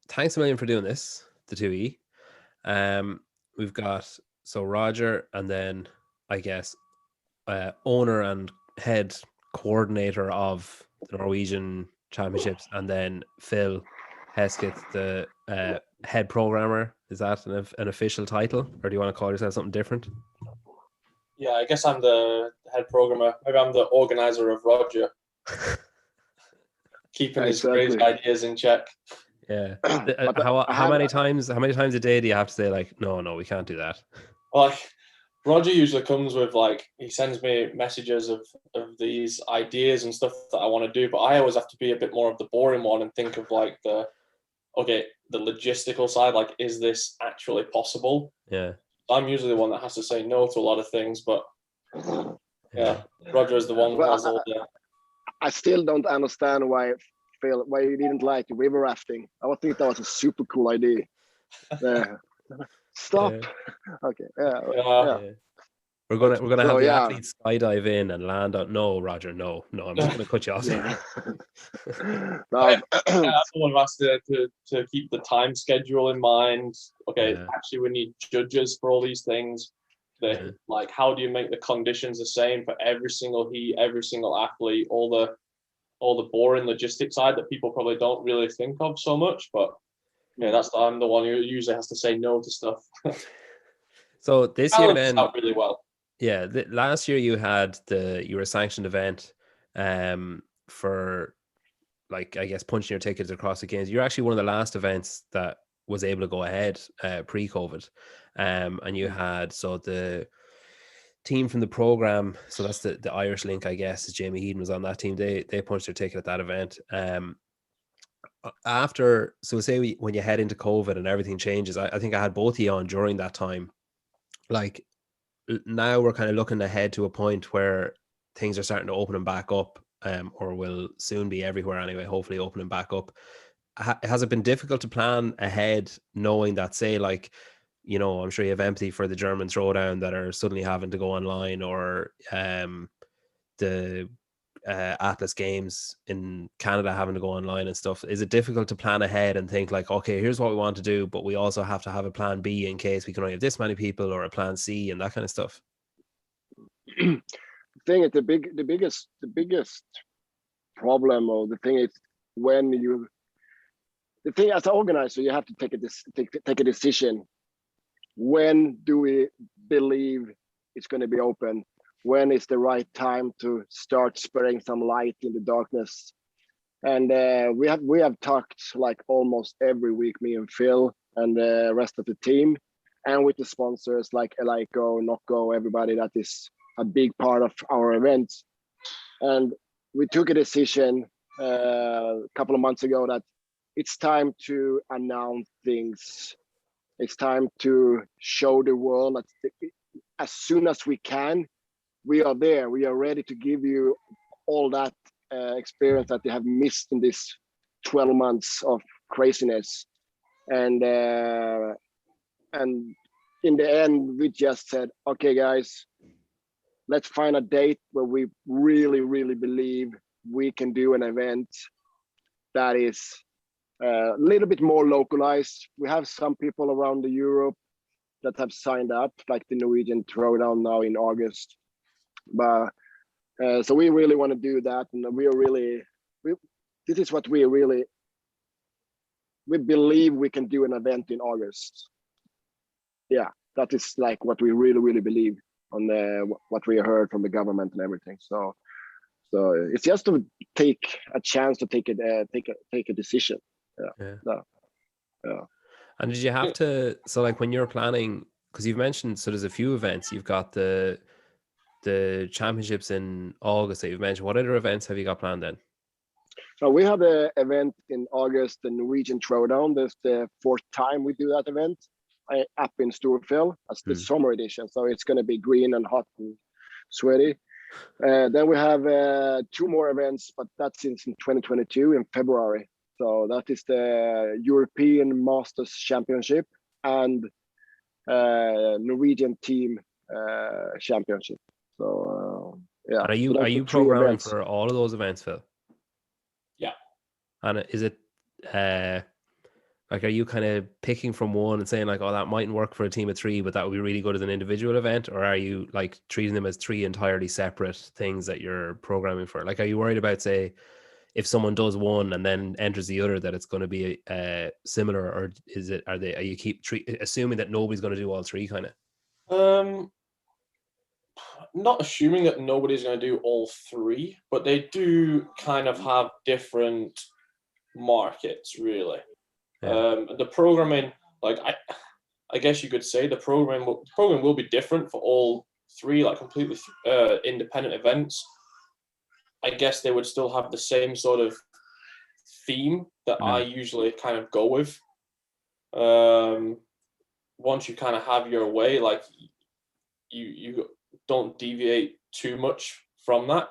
thanks a million for doing this, the 2E. We've got Roger, and then I guess owner and head coordinator of the Norwegian Championships, and then Phil Hesketh, the head programmer. Is that an official title, or do you want to call yourself something different? Yeah, I guess I'm the head programmer. Maybe I'm the organizer of Roger, keeping his crazy ideas in check. Yeah. How many times a day do you have to say like, no, we can't do that? Like, Roger usually comes with he sends me messages of these ideas and stuff that I want to do, but I always have to be a bit more of the boring one and think of the logistical side. Like, is this actually possible? Yeah. I'm usually the one that has to say no to a lot of things, but yeah, Roger is the one who has all the. I still don't understand why you didn't like river rafting. I would think that was a super cool idea. Stop. Yeah. Okay. Yeah. We're gonna have the athletes skydive in and land out. No, Roger, no. I'm just gonna cut you off. Someone has to keep the time schedule in mind. Okay, actually, we need judges for all these things. Like, how do you make the conditions the same for every single heat, every single athlete, all the boring logistics side that people probably don't really think of so much. But yeah, I'm the one who usually has to say no to stuff. So this year then out really well. Yeah, last year you were a sanctioned event for, like, I guess, punching your tickets across the games. You're actually one of the last events that was able to go ahead pre-COVID. And you had, so the team from the program, so that's the Irish link, I guess, is Jamie Heaton was on that team. They punched their ticket at that event. After, so say when you head into COVID and everything changes, I think I had both of you on during that time. Like, now we're kind of looking ahead to a point where things are starting to open back up, or will soon be everywhere anyway, hopefully opening back up. Has it been difficult to plan ahead, knowing that, say, like, I'm sure you have empathy for the German Throwdown that are suddenly having to go online, or the Atlas Games in Canada having to go online and stuff? Is it difficult to plan ahead and think like, okay, here's what we want to do, but we also have to have a plan B in case we can only have this many people, or a plan C and that kind of stuff? The thing is, the biggest problem, or the thing is, the thing as an organizer, you have to take a decision. When do we believe it's going to be open? When is the right time to start spreading some light in the darkness? And we have talked like almost every week, me and Phil and the rest of the team, and with the sponsors like Eleiko, Nocco, everybody that is a big part of our event. And we took a decision a couple of months ago that it's time to announce things. It's time to show the world that as soon as we can, we are there. We are ready to give you all that experience that they have missed in this 12 months of craziness. And in the end, we just said, okay, guys, let's find a date where we really, really believe we can do an event that is a little bit more localized. We have some people around Europe that have signed up, like the Norwegian Throwdown now in August. But so we really want to do that, and this is what we believe we can do an event in August. Yeah, that is like what we really, really believe on what we heard from the government and everything. So it's just to take a chance to take a decision. Yeah. And did you have to, so like when you're planning, because you've mentioned, so there's a few events, you've got the championships in August that you've mentioned. What other events have you got planned then? So we have an event in August, the Norwegian Throwdown. This is the fourth time we do that event up in Storfjell. That's the summer edition. So it's going to be green and hot and sweaty. Then we have two more events, but that's in 2022 in February. So that is the European Masters Championship and Norwegian Team Championship. So yeah. And are you programming for all of those events, Phil? Yeah. And is it Like, are you kind of picking from one and saying like, oh, that mightn't work for a team of three, but that would be really good as an individual event? Or are you like treating them as three entirely separate things that you're programming for? Like, are you worried about, say, if someone does one and then enters the other, that it's going to be similar, or are you assuming that nobody's going to do all three kind of? Not assuming that nobody's going to do all three, but they do kind of have different markets, really. Yeah. The programming, like I guess you could say the program will be different for all three, like completely independent events. I guess they would still have the same sort of theme that I usually kind of go with. Once you kind of have your way, like you don't deviate too much from that.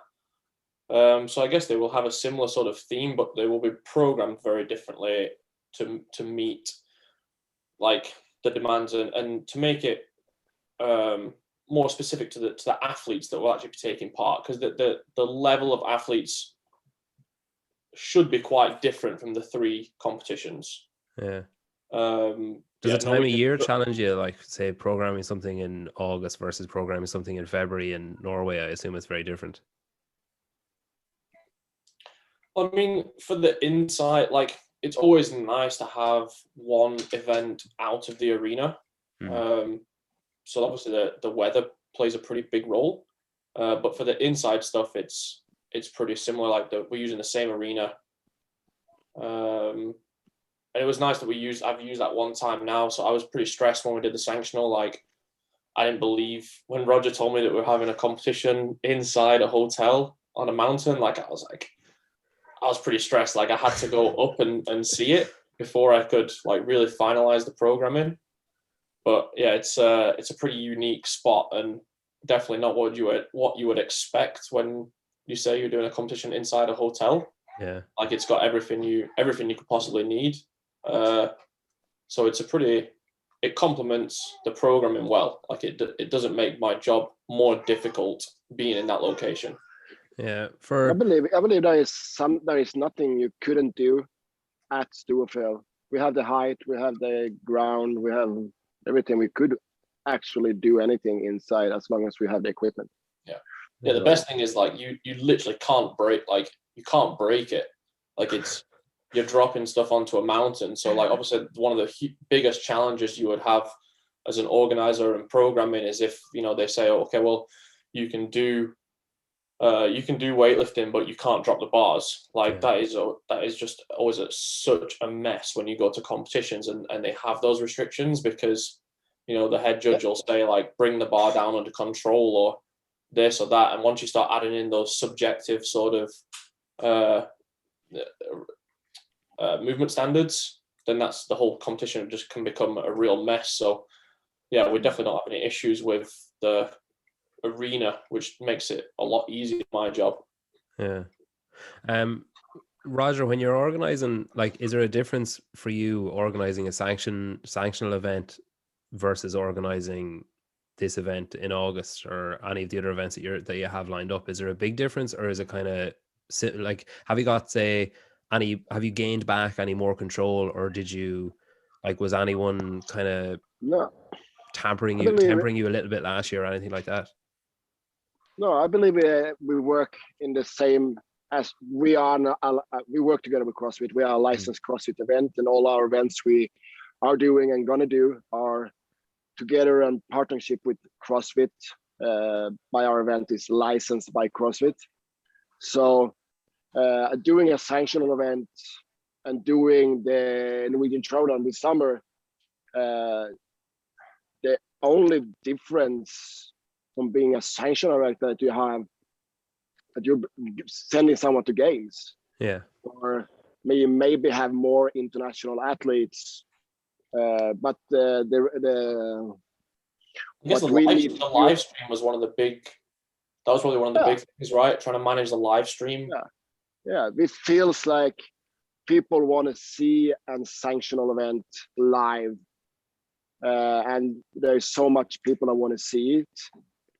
So I guess they will have a similar sort of theme, but they will be programmed very differently to meet like the demands and to make it more specific to the athletes that will actually be taking part, because the level of athletes should be quite different from the three competitions. Yeah. Does the time of year challenge you, like say programming something in August versus programming something in February in Norway? I assume it's very different. I mean, for the inside, like it's always nice to have one event out of the arena. So obviously the weather plays a pretty big role, but for the inside stuff, it's pretty similar. Like we're using the same arena, and it was nice that I've used that one time now. So I was pretty stressed when we did the sanctional. Like I didn't believe when Roger told me that we're having a competition inside a hotel on a mountain. Like I was pretty stressed. Like I had to go up and see it before I could like really finalize the programming. But yeah, it's a pretty unique spot and definitely not what you would expect when you say you're doing a competition inside a hotel. Yeah, like it's got everything you could possibly need. So it complements the programming well. Like it doesn't make my job more difficult being in that location. Yeah, I believe there is nothing you couldn't do at Storefjell. We have the height, we have the ground, we have everything. We could actually do anything inside as long as we have the equipment. Yeah. The best thing is like you literally can't break it. Like you're dropping stuff onto a mountain. So like obviously one of the biggest challenges you would have as an organizer and programming is if they say, oh, okay, well you can do weightlifting, but you can't drop the bars. Like that is just always such a mess when you go to competitions and they have those restrictions, because the head judge will say like bring the bar down under control or this or that, and once you start adding in those subjective sort of movement standards, then that's the whole competition just can become a real mess. So yeah, we definitely don't have any issues with the arena, which makes it a lot easier my job. Yeah. Roger, when you're organizing, like, is there a difference for you organizing a sanctional event versus organizing this event in August or any of the other events that you have lined up? Is there a big difference, or is it kind of like, have you gained back any more control, or did you, like, was anyone kind of tempering you a little bit last year or anything like that? No, I believe we work in the same as we are. We work together with CrossFit. We are a licensed CrossFit event, and all our events we are doing and gonna do are together in partnership with CrossFit. By our event is licensed by CrossFit. So doing a sanctional event and doing the Norwegian Throwdown this summer, the only difference from being a sanctional event that you're sending someone to games. Yeah. Or maybe have more international athletes. But I guess the live stream was one of the big. That was probably one of the big things, right? Trying to manage the live stream. Yeah. It feels like people want to see a sanctional event live, and there's so much people that want to see it,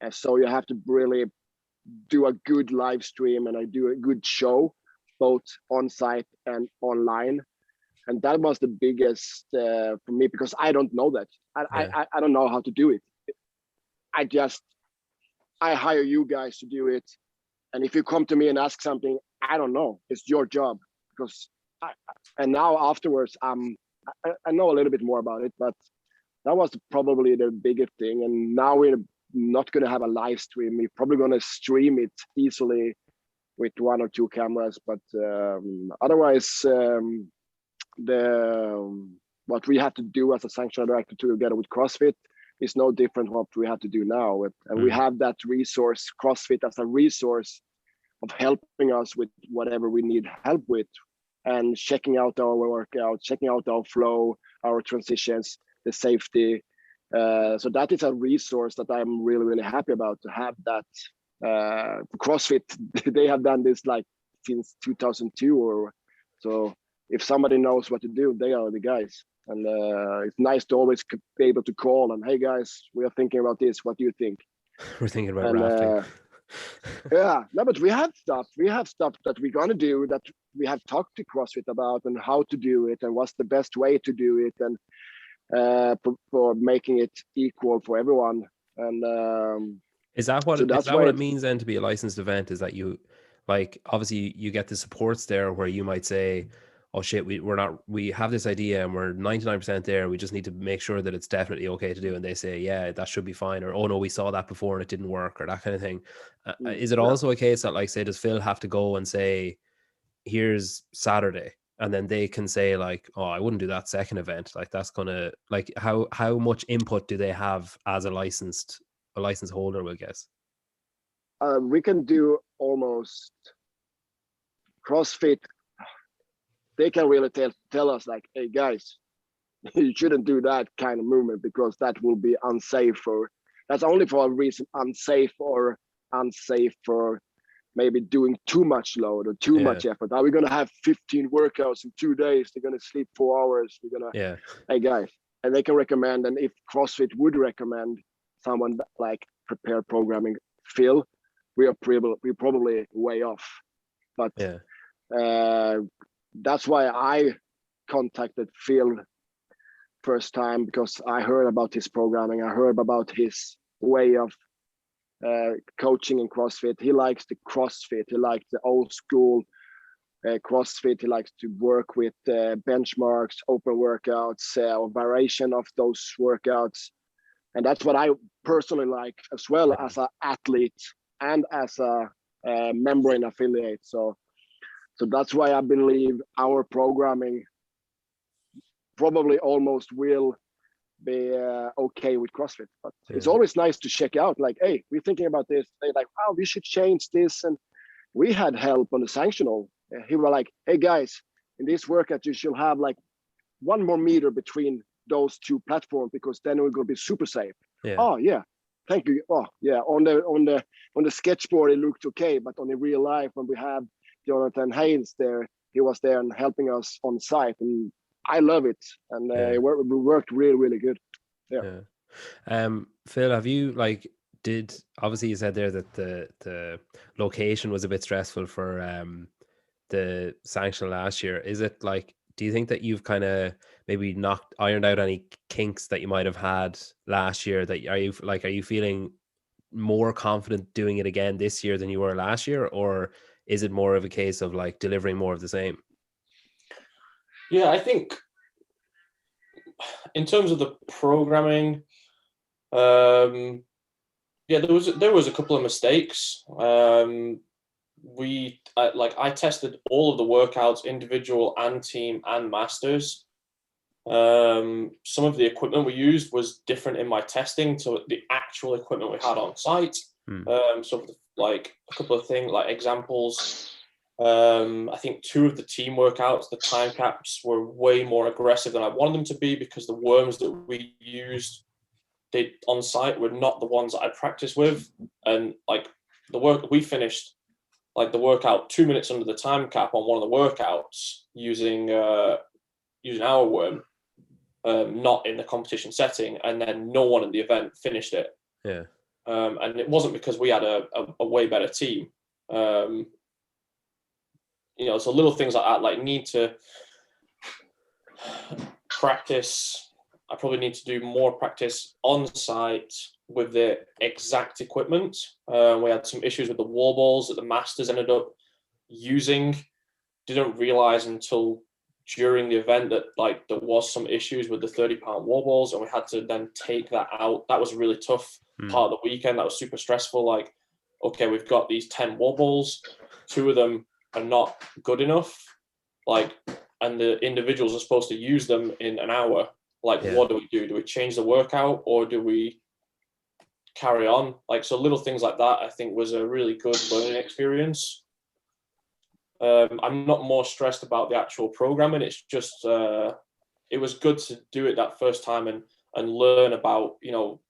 and so you have to really do a good live stream and I do a good show, both on site and online. And that was the biggest for me, because I don't know that. I don't know how to do it. I hire you guys to do it. And if you come to me and ask something, I don't know. It's your job. Because and now afterwards, I know a little bit more about it, but that was probably the biggest thing. And now we're not going to have a live stream. We're probably going to stream it easily with 1 or 2 cameras. But otherwise, what we have to do as a sanctional director together with CrossFit is no different what we have to do now. And we have that resource, CrossFit, as a resource of helping us with whatever we need help with, and checking out our workout, checking out our flow, our transitions, the safety. So that is a resource that I'm really, really happy about, to have that. CrossFit, they have done this like since 2002 or so. If somebody knows what to do, they are the guys. And it's nice to always be able to call and, hey guys, we are thinking about this. What do you think? We're thinking about rafting. Yeah, no, but we have stuff that we're gonna do, that we have talked to CrossFit about, and how to do it, and what's the best way to do it, and for making it equal for everyone. And is that what it means then to be a licensed event? Is that you, like, obviously you get the supports there where you might say, oh shit, we have this idea and we're 99% there, we just need to make sure that it's definitely okay to do, and they say, yeah, that should be fine, or oh no, we saw that before and it didn't work, or that kind of thing. Is it also a case that, like, say, does Phil have to go and say, here's Saturday, and then they can say like, oh, I wouldn't do that second event, like that's gonna, like, how much input do they have as a license holder, we'll guess? We can do almost CrossFit. They can really tell us like, hey guys, you shouldn't do that kind of movement because that will be unsafe, or that's only for a reason, unsafe for maybe doing too much load or too much effort. Are we going to have 15 workouts in 2 days? They're going to sleep 4 hours. We're going to, hey guys, and they can recommend. And if CrossFit would recommend someone like prepared programming Phil, we're probably way off. But that's why I contacted Phil first time, because I heard about his programming. I heard about his way of coaching in CrossFit. He likes the CrossFit. He likes the old school CrossFit. He likes to work with benchmarks, open workouts, or variation of those workouts. And that's what I personally like as well, as an athlete and as a membrane affiliate. So that's why I believe our programming probably almost will be okay with CrossFit. But it's always nice to check out, like, hey, we're thinking about this. They're like, wow, we should change this. And we had help on the sanctional. He was like, hey guys, in this workout, you should have like 1 more meter between those 2 platforms, because then we're going to be super safe. Oh yeah, thank you. Oh yeah, on the sketchboard it looked okay, but on the real life, when we have Jonathan Haynes there, he was there and helping us on site, and I love it. And it worked really, really good. Phil, have you, like, obviously you said there that the location was a bit stressful for the sanction last year. Is it like, do you think that you've kind of maybe ironed out any kinks that you might have had last year? Are you feeling more confident doing it again this year than you were last year, or is it more of a case of like delivering more of the same? Yeah, I think in terms of the programming, there was a couple of mistakes. I tested all of the workouts, individual and team and masters. Some of the equipment we used was different in my testing to the actual equipment we had on site. So like a couple of things, like examples. I think 2 of the team workouts, the time caps were way more aggressive than I wanted them to be, because the worms that we used on site were not the ones that I practiced with. And like the work we finished, like the workout 2 minutes under the time cap on one of the workouts using our worm, not in the competition setting, and then no one in the event finished it. And it wasn't because we had a way better team. So little things like that, like need to practice. I probably need to do more practice on site with the exact equipment. We had some issues with the wall balls that the masters ended up using. Didn't realize until during the event that like there was some issues with the 30-pound wall balls, and we had to then take that out. That was a really tough part of the weekend. That was super stressful. Like, okay, we've got these 10 wall balls, 2 of them are not good enough, like, and the individuals are supposed to use them in an hour. Like, what do we do? Do we change the workout, or do we carry on? Like, so little things like that, I think, was a really good learning experience. I'm not more stressed about the actual programming. It's just, it was good to do it that first time and learn about, you know,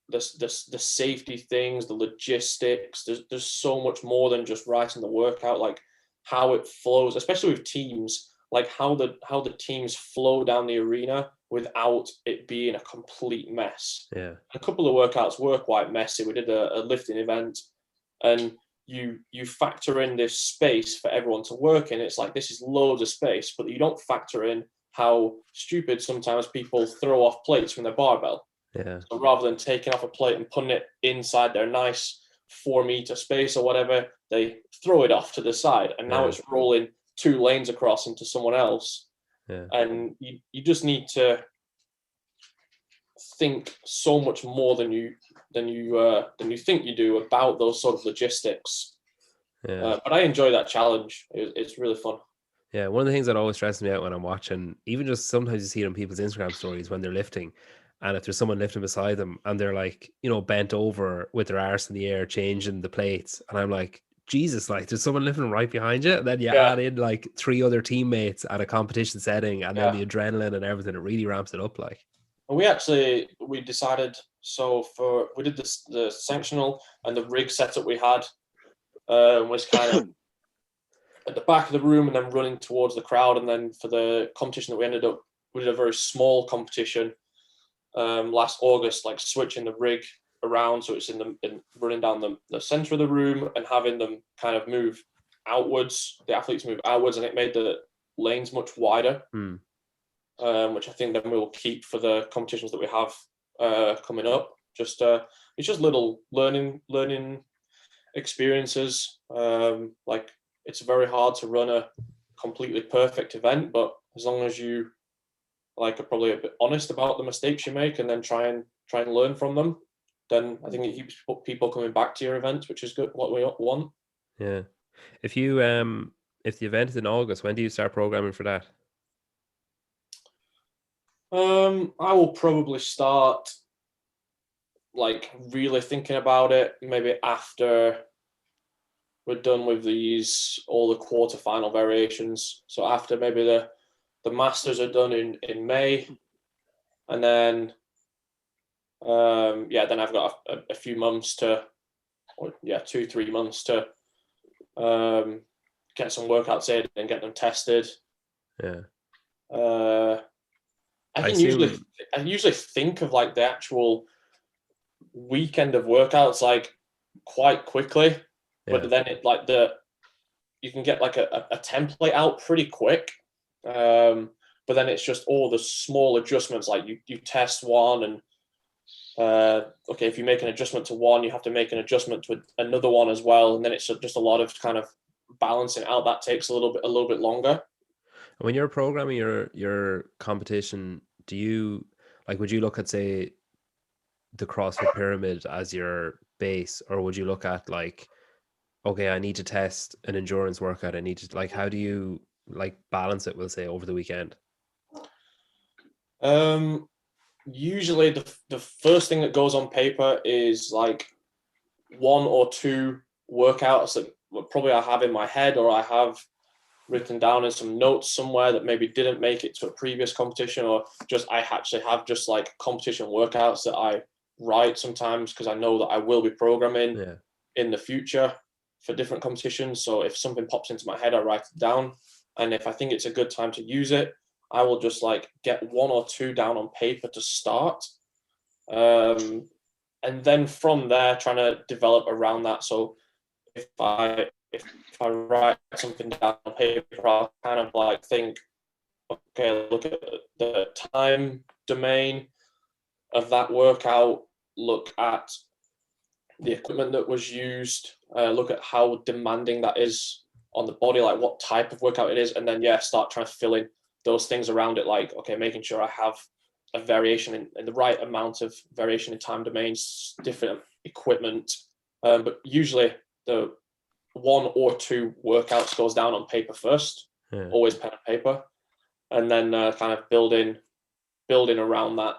the safety things, the logistics. There's so much more than just writing the workout, like how it flows, especially with teams, like how the teams flow down the arena without it being a complete mess. Yeah. A couple of workouts were quite messy. We did a lifting event, and you factor in this space for everyone to work in. It's like, this is loads of space, but you don't factor in how stupid sometimes people throw off plates from their barbell. Yeah. So rather than taking off a plate and putting it inside their nice 4-meter space or whatever, they throw it off to the side, and now it's rolling 2 lanes across into someone else. Yeah. And you just need to think so much more than you think you do about those sort of logistics. But I enjoy that challenge. It's really fun. Yeah, one of the things that always stresses me out when I'm watching, even just sometimes you see it on people's Instagram stories when they're lifting, and if there's someone lifting beside them and they're like, you know, bent over with their arse in the air, changing the plates, and I'm like, Jesus, like, there's someone lifting right behind you, and then you add in like 3 other teammates at a competition setting, and then the adrenaline and everything, it really ramps it up. Like, we decided, so we did the sanctional, and the rig setup we had was kind of at the back of the room and then running towards the crowd. And then for the competition that we did a very small competition last August, like switching the rig around so it's running down the center of the room and having them kind of move outwards, the athletes move outwards, and it made the lanes much wider, which I think then we'll keep for the competitions that we have coming up. It's just little learning experiences. Like, it's very hard to run a completely perfect event, but as long as you like are probably a bit honest about the mistakes you make and then try and learn from them, then I think it keeps people coming back to your events, which is good, what we want. Yeah. If the event is in August, when do you start programming for that? I will probably start like really thinking about it maybe after we're done with all the quarterfinal variations. So after maybe the masters are done in May, and then then I've got a few months 2-3 months to get some workouts in and get them tested. I usually think of like the actual weekend of workouts like quite quickly, but then you can get like a template out pretty quick. But then it's just all the small adjustments, like you test one, and okay, if you make an adjustment to one, you have to make an adjustment to another one as well, and then it's just a lot of kind of balancing out. That takes a little bit longer. When you're programming your competition, would you look at, say, the CrossFit pyramid as your base, or would you look at like, okay, I need to test an endurance workout, I need to, like, how do you like balance it, we'll say, over the weekend? Usually the first thing that goes on paper is like 1 or 2 workouts that probably I have in my head, or I have written down in some notes somewhere that maybe didn't make it to a previous competition, or just I actually have just like competition workouts that I write sometimes because I know that I will be programming in the future for different competitions. So if something pops into my head, I write it down, and if I think it's a good time to use it, I will just like get 1 or 2 down on paper to start, and then from there trying to develop around that. So if I write something down on paper, I'll kind of like think, okay, look at the time domain of that workout, look at the equipment that was used, look at how demanding that is on the body, like what type of workout it is, and then start trying to fill in those things around it, like okay, making sure I have a variation in the right amount of variation in time domains, different equipment, but usually the 1 or 2 workouts goes down on paper first, always pen and paper, and then kind of building around that.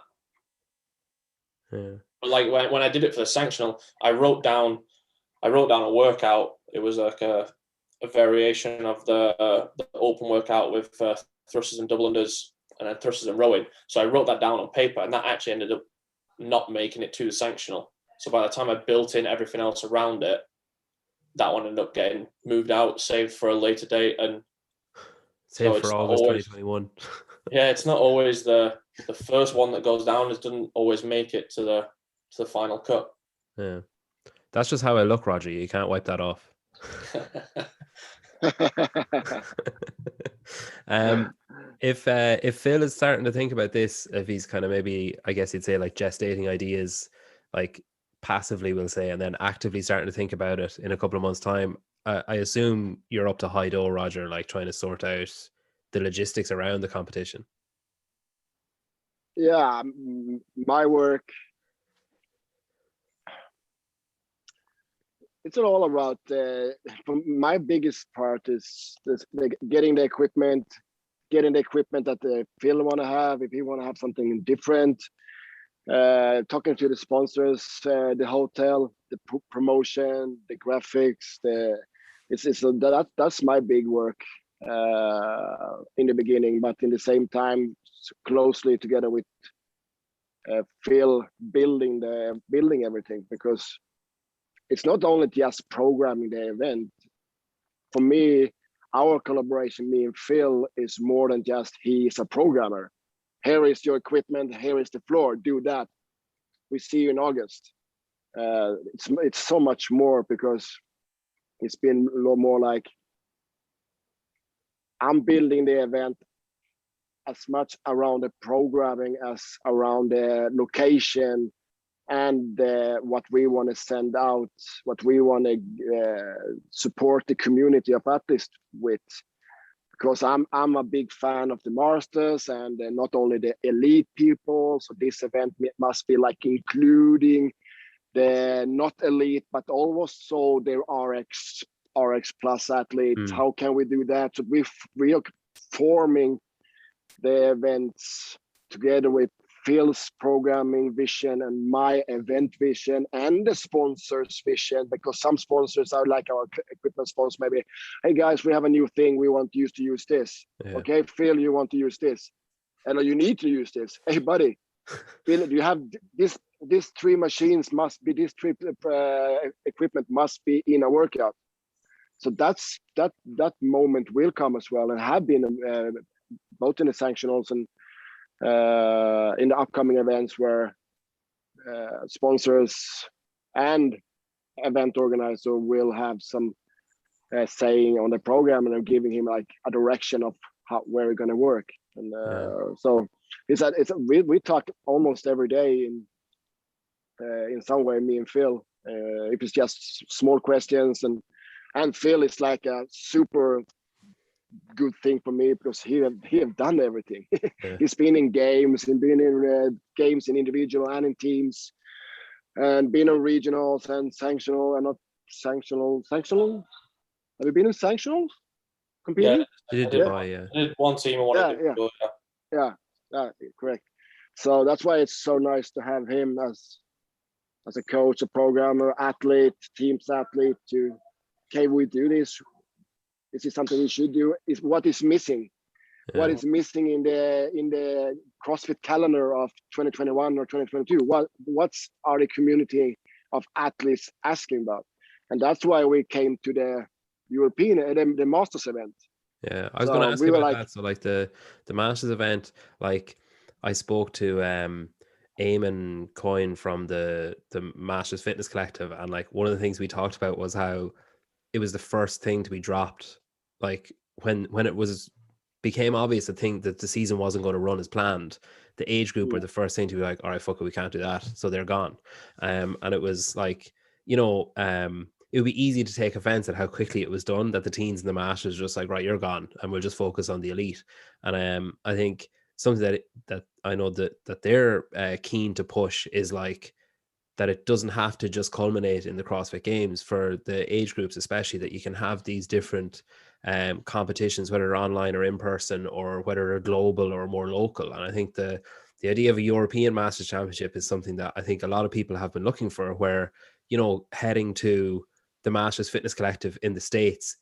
But like when I did it for the sanctional, I wrote down a workout. It was like a variation of the open workout with thrusters and double unders, and then thrusters and rowing. So I wrote that down on paper, and that actually ended up not making it to the sanctional. So by the time I built in everything else around it, that one ended up getting moved out, saved for a later date, and saved for August 2021. Yeah, it's not always the first one that goes down. It doesn't always make it to the final cut. Yeah, that's just how I look, Roger. You can't wipe that off. If Phil is starting to think about this, if he's kind of maybe, I guess you'd say, like gestating ideas, like passively, we'll say, and then actively starting to think about it in a couple of months' time, I assume you're up to high door, Roger, like trying to sort out the logistics around the competition. Yeah, my work, it's all about my biggest part is getting the equipment that the Phil want to have, if he want to have something different, talking to the sponsors, the hotel, the promotion, the graphics, that's my big work in the beginning, but in the same time closely together with Phil building everything, because it's not only just programming the event. For me, our collaboration, me and Phil, is more than just he is a programmer. Here is your equipment, here is the floor, do that. We see you in August. It's so much more, because it's been a lot more like I'm building the event as much around the programming as around the location and what we want to send out, what we want to support the community of athletes with. Because I'm a big fan of the masters and not only the elite people. So this event must be like including the not elite, but also their RX plus athletes. How can we do that? So we are forming the events together with Phil's programming vision and my event vision and the sponsors' vision, because some sponsors are like our equipment sponsors, maybe, hey guys, we have a new thing, we want you to use this. Yeah. Okay, Phil, you want to use this. And you need to use this. Hey buddy, Phil, you have this 3 machines must be, this 3 equipment must be in a workout. So that moment will come as well, and have been both in the sanctionals and in the upcoming events, where sponsors and event organizer will have some saying on the program, and I'm giving him like a direction of where we're going to work. And so we talk almost every day in some way, me and Phil. If it's just small questions, and Phil is like a super good thing for me, because he have done everything. Yeah. He's been in games and been in games in individual and in teams, and been on regionals and sanctional and not sanctional. Have you been in sanctionals competing? Yeah, you did Dubai, yeah. I did one team and one yeah, correct. So that's why it's so nice to have him as a coach, a programmer, athlete, teams athlete. Okay, we do this. This is something we should do. Is what is missing? Yeah. What is missing in the CrossFit calendar of 2021 or 2022? What's are the community of athletes asking about? And that's why we came to the European the Masters event. Yeah, I was going to ask you about that. So like the Masters event, like I spoke to Eamon Coyne from the Masters Fitness Collective, and like one of the things we talked about was how it was the first thing to be dropped, like when it was became obvious that the season wasn't going to run as planned, the age group were the first thing to be like, all right, fuck it, we can't do that. So they're gone. And it was like, it would be easy to take offense at how quickly it was done, that the teens and the masters just like, right, you're gone, and we'll just focus on the elite. And I think something that I know that they're keen to push is like that it doesn't have to just culminate in the CrossFit Games for the age groups, especially, that you can have these different competitions, whether they're online or in person, or whether they're global or more local. And I think the idea of a European Masters Championship is something that I think a lot of people have been looking for, where, heading to the Masters Fitness Collective in the States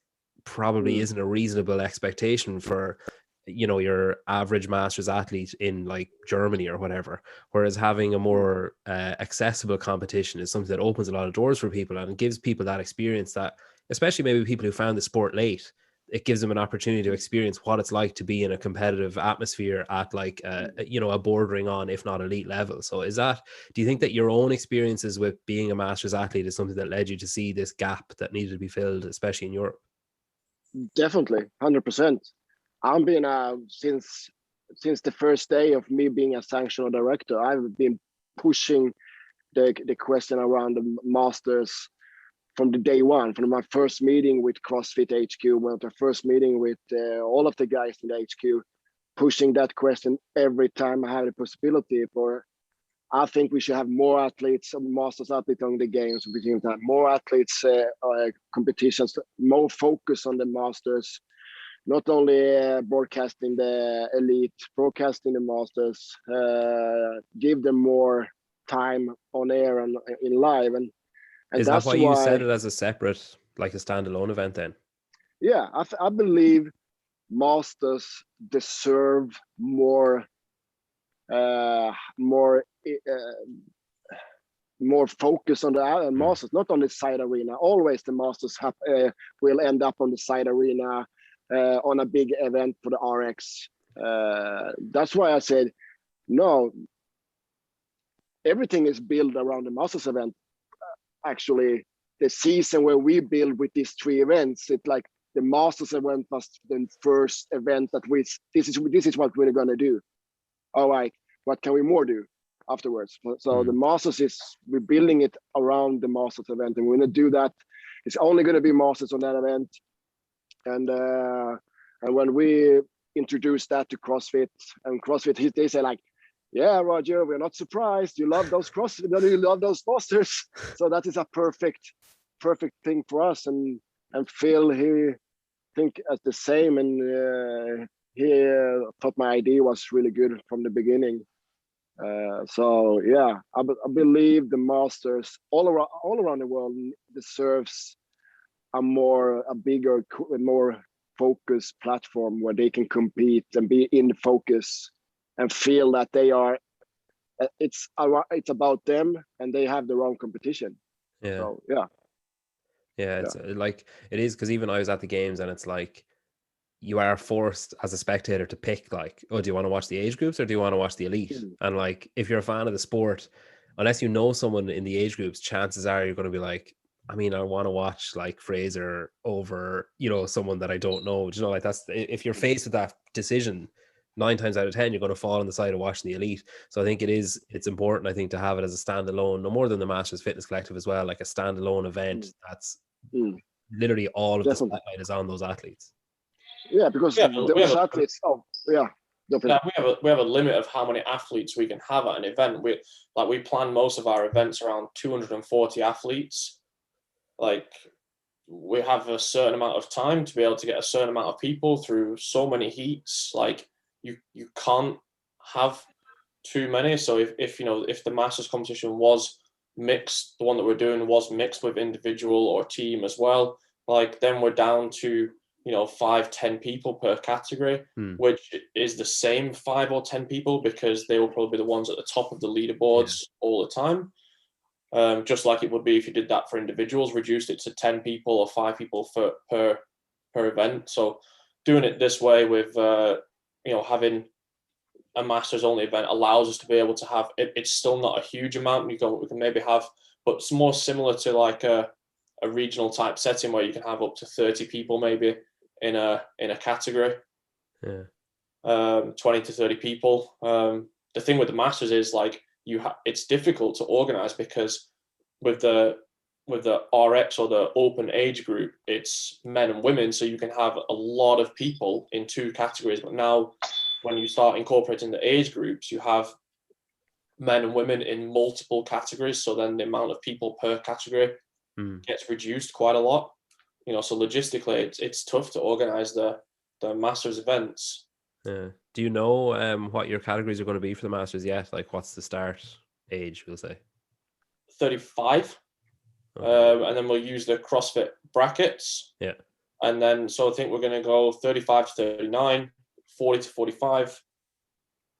probably isn't a reasonable expectation for your average masters athlete in like Germany or whatever, whereas having a more accessible competition is something that opens a lot of doors for people, and it gives people that experience, that especially maybe people who found the sport late, it gives them an opportunity to experience what it's like to be in a competitive atmosphere at like a bordering on, if not elite level. So do you think that your own experiences with being a masters athlete is something that led you to see this gap that needed to be filled, especially in Europe? Definitely, 100%. I've been since the first day of me being a sanctional director, I've been pushing the question around the masters from the day one, from my first meeting with CrossFit HQ, well, the first meeting with all of the guys in the HQ, pushing that question every time I have the possibility. For I think we should have more athletes, masters athletes on the games, more athletes, competitions, more focus on the masters. Not only broadcasting the elite, broadcasting the masters, give them more time on air and in live, and is that why you set it as a separate, like a standalone event then? Yeah, I believe masters deserve more focus on the masters, not on the side arena. Always the masters will end up on the side arena. On a big event for the RX. That's why I said, no, everything is built around the Masters event. Actually, the season where we build with these 3 events, it's like the Masters event was the first event that this is what we're going to do. All right, what can we more do afterwards? So the Masters we're building it around the Masters event, and we're going to do that. It's only going to be Masters on that event. And when we introduced that to CrossFit, and CrossFit, they say like, yeah, Roger, we're not surprised. You love those you love those masters. So that is a perfect thing for us. And Phil, he think as the same, and he thought my idea was really good from the beginning. So yeah, I believe the masters all around the world deserves a bigger, more focused platform where they can compete and be in focus and feel that they are. It's about them, and they have their own competition. Yeah. So, yeah. It's like it is, because even I was at the games, and it's like you are forced as a spectator to pick like, oh, do you want to watch the age groups or do you want to watch the elite? And like, if you're a fan of the sport, unless you know someone in the age groups, chances are you're going to be like, I mean, I want to watch like Fraser over, someone that I don't know. Like that's, if you're faced with that decision, 9 times out of 10, you're going to fall on the side of watching the elite. So I think it's important, I think, to have it as a standalone, no more than the Masters Fitness Collective as well, like a standalone event that's literally all of the spotlight is on those athletes. Yeah, because those athletes. Yeah. We have a limit of how many athletes we can have at an event. We plan most of our events around 240 athletes. Like, we have a certain amount of time to be able to get a certain amount of people through so many heats. Like, you can't have too many. So if the Masters competition was mixed, the one that we're doing was mixed with individual or team as well, like, then we're down to 5-10 people per category, which is the same 5 or 10 people, because they will probably be the ones at the top of the leaderboards all the time. Just like it would be if you did that for individuals, reduced it to 10 people or 5 people per event. So doing it this way with having a Masters only event allows us to be able to have it. It's still not a huge amount. We can maybe have, but it's more similar to like a regional type setting where you can have up to 30 people maybe in a category. 20 to 30 people. The thing with the Masters is like it's difficult to organize because with the RX or the open age group, it's men and women, so you can have a lot of people in 2 categories. But now when you start incorporating the age groups, you have men and women in multiple categories, so then the amount of people per category gets reduced quite a lot. So logistically it's tough to organize the Masters events. Do you know what your categories are going to be for the Masters yet? Like, what's the start age, we'll say? 35. Okay. And then we'll use the CrossFit brackets. Yeah. And then, so I think we're going to go 35 to 39, 40 to 45.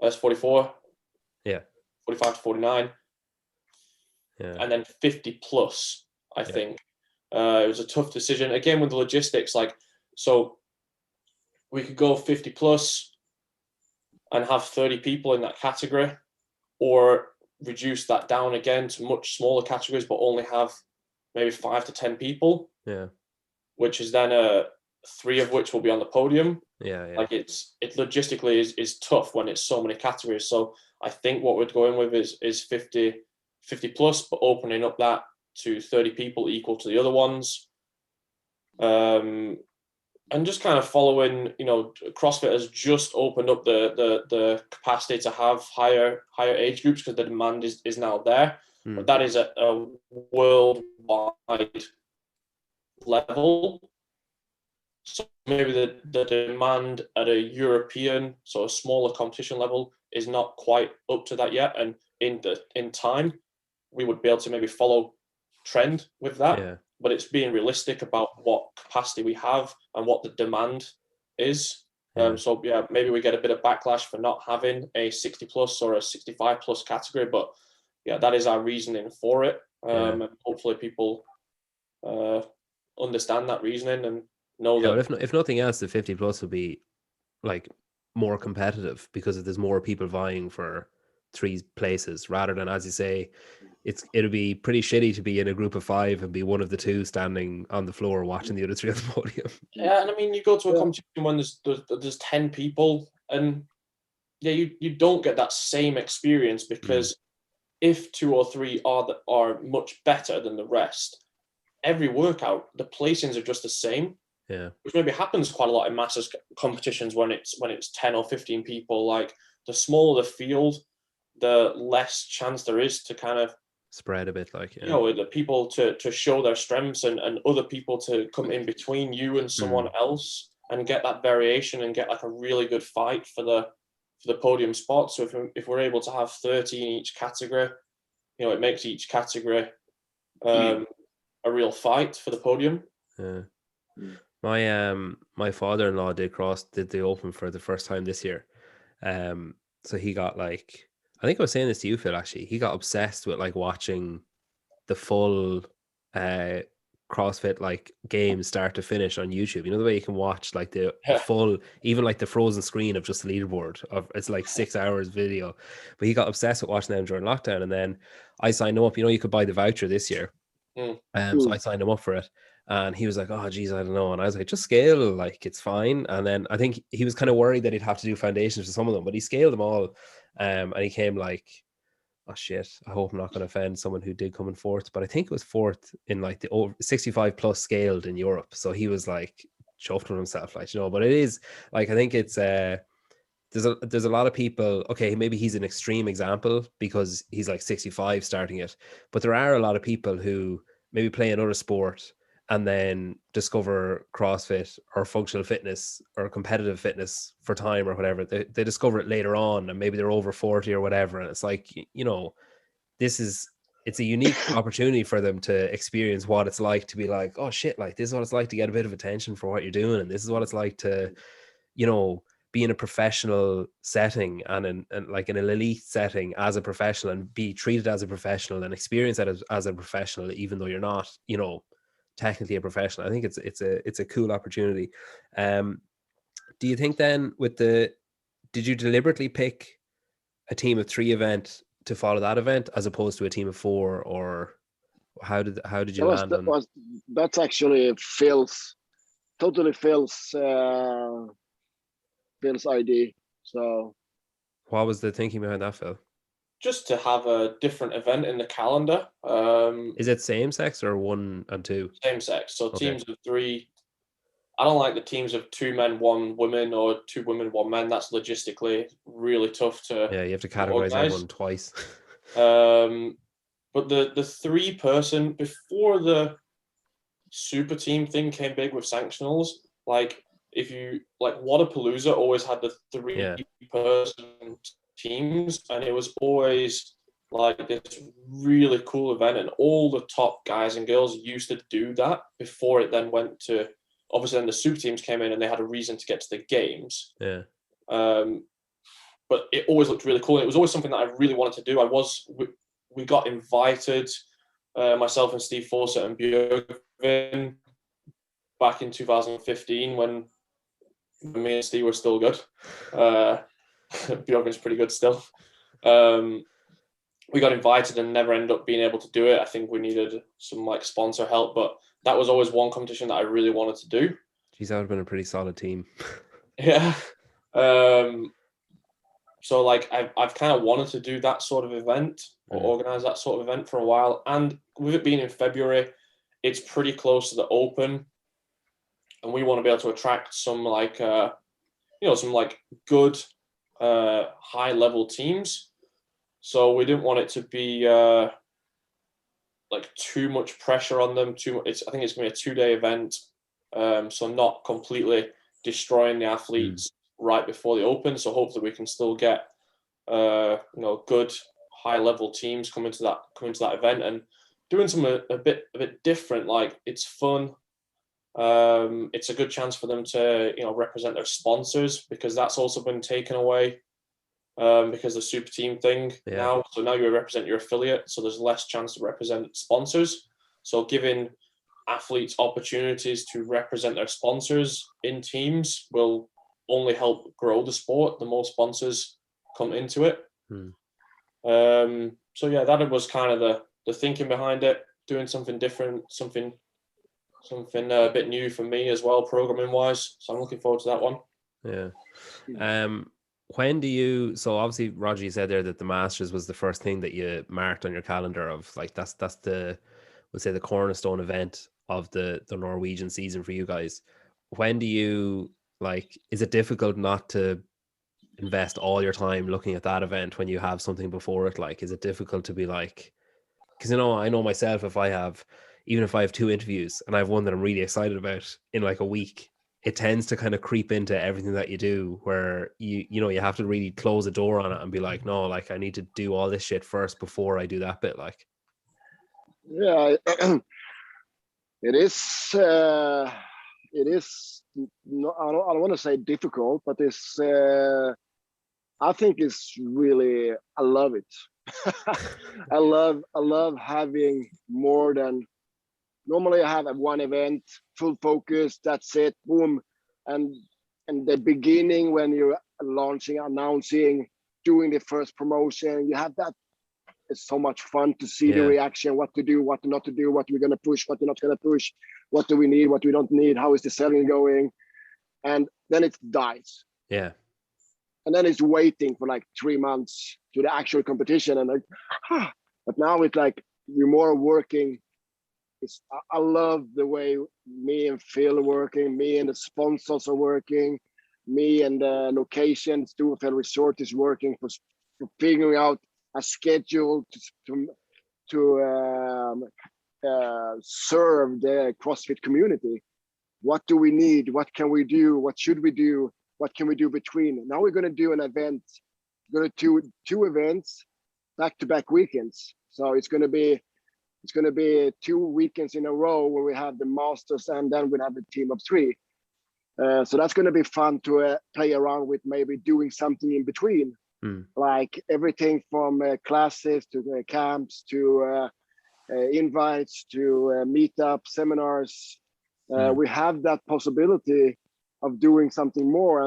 That's 44. Yeah. 45 to 49. Yeah. And then 50 plus, I think. It was a tough decision. Again, with the logistics, like, so we could go 50 plus and have 30 people in that category, or reduce that down again to much smaller categories, but only have maybe 5 to 10 people. Yeah. Which is then 3 of which will be on the podium. Yeah. Like it logistically is tough when it's so many categories. So I think what we're going with is 50 plus, but opening up that to 30 people equal to the other ones. And just kind of following, CrossFit has just opened up the capacity to have higher age groups because the demand is now there. But that is a worldwide level. So maybe the demand at a European, so a smaller competition level, is not quite up to that yet. And in time, we would be able to maybe follow trend with that. Yeah. But it's being realistic about what capacity we have and what the demand is. So maybe we get a bit of backlash for not having a 60 plus or a 65 plus category, but that is our reasoning for it. And hopefully people understand that reasoning and know that. But if nothing else, the 50 plus will be like more competitive because there's more people vying for 3 places, rather than, as you say, it'll be pretty shitty to be in a group of 5 and be one of the 2 standing on the floor watching the other 3 on the podium. Yeah, and I mean, you go to a competition when there's 10 people, and you don't get that same experience because if 2 or 3 are much better than the rest, every workout the placings are just the same. Yeah, which maybe happens quite a lot in Masters competitions when it's 10 or 15 people. Like, the smaller the field, the less chance there is to kind of spread a bit, like, the people to show their strengths and other people to come in between you and someone else and get that variation and get like a really good fight for the podium spot. So if we're able to have 30 in each category, it makes each category a real fight for the podium. Yeah. My father-in-law did the Open for the first time this year. So he got like, I think I was saying this to you, Phil, actually, he got obsessed with like watching the full CrossFit like game start to finish on YouTube. You know the way you can watch like the full, even like the frozen screen of just the leaderboard it's like 6 hours video. But he got obsessed with watching them during lockdown, and then I signed him up. You could buy the voucher this year. So I signed him up for it. And he was like, oh, geez, I don't know. And I was like, just scale, like, it's fine. And then I think he was kind of worried that he'd have to do foundations for some of them, but he scaled them all. And he came like, oh, shit, I hope I'm not going to offend someone who did come in 4th. But I think it was 4th in like the over 65 plus scaled in Europe. So he was like chuffed with himself, like, but it is like, I think it's, there's a lot of people, okay, maybe he's an extreme example because he's like 65 starting it. But there are a lot of people who maybe play another sport and then discover CrossFit or functional fitness or competitive fitness for time or whatever. They discover it later on, and maybe they're over 40 or whatever. And it's like, it's a unique opportunity for them to experience what it's like to be like, oh shit, like this is what it's like to get a bit of attention for what you're doing. And this is what it's like to, be in a professional setting and like in an elite setting as a professional and be treated as a professional and experience that as a professional, even though you're not, technically a professional. I think it's a cool opportunity. Do you think then did you deliberately pick a team of 3 event to follow that event as opposed to a team of 4, or how did you land on? That's actually Phil's Phil's idea. So what was the thinking behind that, Phil? Just to have a different event in the calendar. Is it same sex or 1 and 2? Same sex. So Okay. teams of 3. I don't like the teams of 2 men, 1 woman, or 2 women, 1 man. That's logistically really tough to. Yeah, you have to categorize everyone twice. But the 3-person, before the super team thing came big with sanctionals, like if you like Wadapalooza always had the 3-person teams, and it was always like this really cool event, and all the top guys and girls used to do that before it then went to, obviously then the super teams came in and they had a reason to get to the games. Yeah. But it always looked really cool. And it was always something that I really wanted to do. We got invited, myself and Steve Fawcett and Björgvin, back in 2015 when me and Steve were still good. Björgvin's pretty good still. We got invited and never ended up being able to do it. I think we needed some like sponsor help, but that was always one competition that I really wanted to do. Geez, that would have been a pretty solid team. Yeah. So like I've kind of wanted to do that sort of event or organize that sort of event for a while. And with it being in February, it's pretty close to the Open. And we want to be able to attract some like, some like good high level teams. So we didn't want it to be like too much pressure on them. I think it's going to be a 2-day event. So not completely destroying the athletes right before the Open. So hopefully we can still get good high level teams coming to that event and doing something a bit different. Like it's fun. It's a good chance for them to represent their sponsors, because that's also been taken away because the super team thing now. So now you represent your affiliate, so there's less chance to represent sponsors. So giving athletes opportunities to represent their sponsors in teams will only help grow the sport. The more sponsors come into it. So yeah, that was kind of the thinking behind it, doing something different, something a bit new for me as well, programming wise. So I'm looking forward to that one. Yeah. When do you, so obviously Roger, you said there that the Masters was the first thing that you marked on your calendar of like, that's the, we'll say the cornerstone event of the Norwegian season for you guys. When do you, like, is it difficult not to invest all your time looking at that event when you have something before it? Like, is it difficult to be like, because I know myself, even if I have 2 interviews and I have one that I'm really excited about in like a week, it tends to kind of creep into everything that you do, where you have to really close the door on it and be like, no, like I need to do all this shit first before I do that bit. Like, yeah, it is no, I don't want to say difficult, but it's I think it's really, I love it. I love having more than, normally I have one event, full focus, that's it, boom. And the beginning, when you're launching, announcing, doing the first promotion, you have that. It's so much fun to see the reaction, what to do, what not to do, what we're going to push, what we're not going to push, what do we need, what we don't need, how is the selling going. And then it dies. Yeah. And then it's waiting for like 3 months to the actual competition. And like, but now it's like, we're more working. I love the way me and Phil are working, me and the sponsors are working, me and the location, Storefjell Resort is working for figuring out a schedule to serve the CrossFit community. What do we need? What can we do? What should we do? What can we do between? Now we're going to do an event. We're going to do 2 events, back-to-back weekends. So it's going to be 2 weekends in a row where we have the Masters, and then we'll have a team of 3. So that's going to be fun to play around with, maybe doing something in between, like everything from classes to camps to invites to meetup seminars. We have that possibility of doing something more,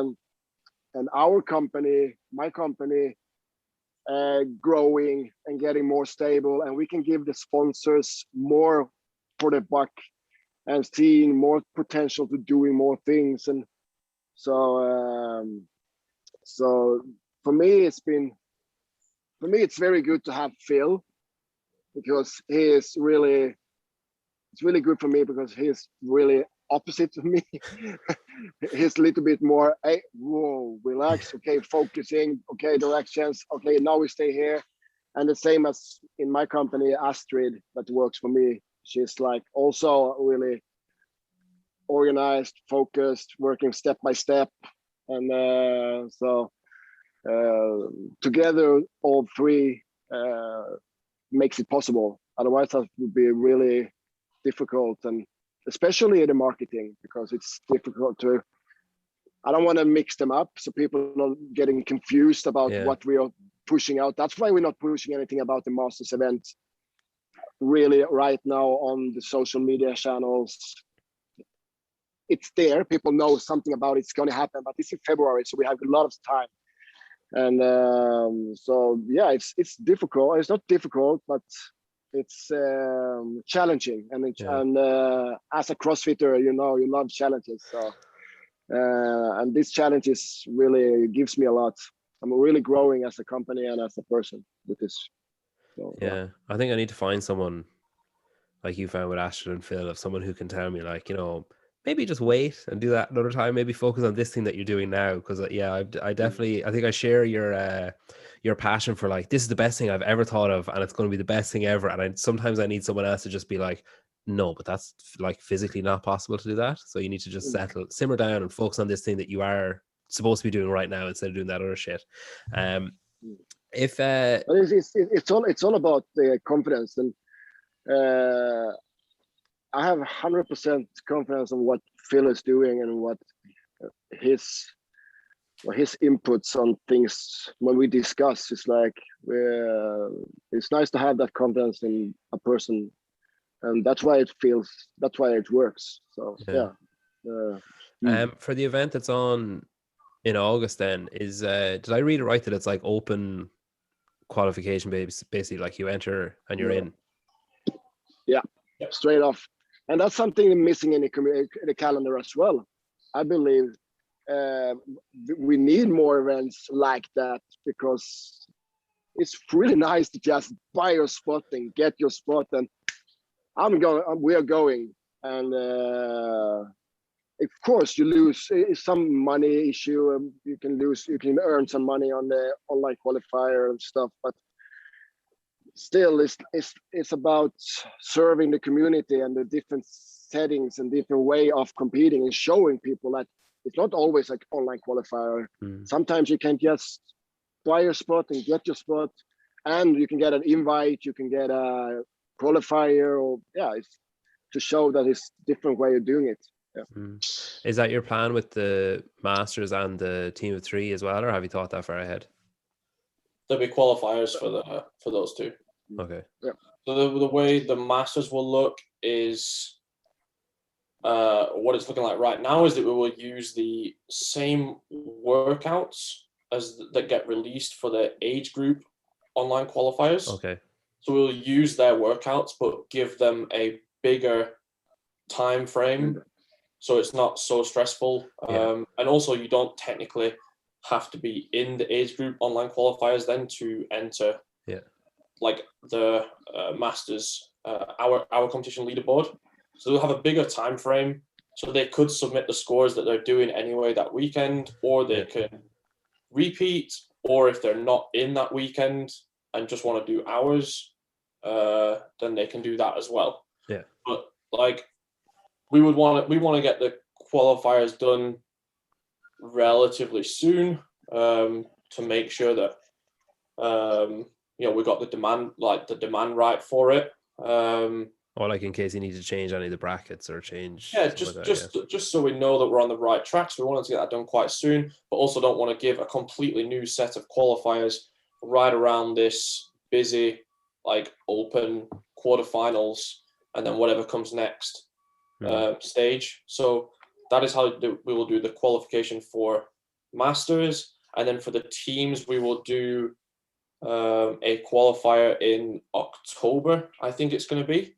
and our company, my company, growing and getting more stable, and we can give the sponsors more for the buck and seeing more potential to doing more things. And so So for me, it's very good to have Phil, because it's really good for me, because he's really opposite to me. He's a little bit more, hey, whoa, relax, okay, focusing, okay, directions, okay, now we stay here. And the same as in my company, Astrid, that works for me. She's like also really organized, focused, working step by step. And so together, all three makes it possible. Otherwise, that would be really difficult, and especially in the marketing, because it's difficult to. I don't want to mix them up, so people are not getting confused about what we are pushing out. That's why we're not pushing anything about the Masters event really right now on the social media channels. It's there, people know something about it's going to happen, but it's in February, so we have a lot of time. And so yeah, it's difficult. It's not difficult, but it's challenging. And as a CrossFitter, you love challenges. So and this challenge is really gives me a lot. I'm really growing as a company and as a person with this. So, yeah, I think I need to find someone like you found with Ashton and Phil, of someone who can tell me, like, maybe just wait and do that another time. Maybe focus on this thing that you're doing now. Because I definitely, I think I share your passion for, like, this is the best thing I've ever thought of, and it's going to be the best thing ever. And sometimes I need someone else to just be like, no, but that's like physically not possible to do that. So you need to just simmer down and focus on this thing that you are supposed to be doing right now, instead of doing that other shit. It's all about the confidence, and I have 100% confidence in what Phil is doing and what his inputs on things when we discuss. It's like it's nice to have that confidence in a person, and that's why it works. So for the event that's on in August, then did I read it right that it's like open qualification, basically, like you enter and you're in? Yeah, straight off. And that's something missing in the calendar as well. I believe we need more events like that, because it's really nice to just buy your spot and get your spot. And we are going. And of course, you lose some money issue. You can earn some money on the online qualifier and stuff. But still, it's about serving the community and the different settings and different way of competing, and showing people that it's not always like online qualifier. Sometimes you can just buy your spot and get your spot, and you can get an invite, you can get a qualifier, or it's to show that it's different way of doing it. Is that your plan with the Masters and the team of three as well, or have you thought that far ahead? There'll be qualifiers for those two. Okay. Yeah. So the way the Masters will look is what it's looking like right now is that we will use the same workouts as that get released for the age group online qualifiers. Okay. So we'll use their workouts, but give them a bigger time frame, so it's not so stressful. And also, you don't technically have to be in the age group online qualifiers then to enter. Like the Masters, our competition leaderboard. So they'll have a bigger time frame, so they could submit the scores that they're doing anyway that weekend, or they can repeat, or if they're not in that weekend and just want to do hours, then they can do that as well. Yeah. But like we want to get the qualifiers done relatively soon, to make sure that we got the demand right for it. Or like in case you need to change any of the brackets or change. Just so we know that we're on the right tracks. We wanted to get that done quite soon, but also don't want to give a completely new set of qualifiers right around this busy, like, open quarterfinals and then whatever comes next stage. So that is how we will do the qualification for Masters, and then for the teams we will do a qualifier in October, I think it's going to be,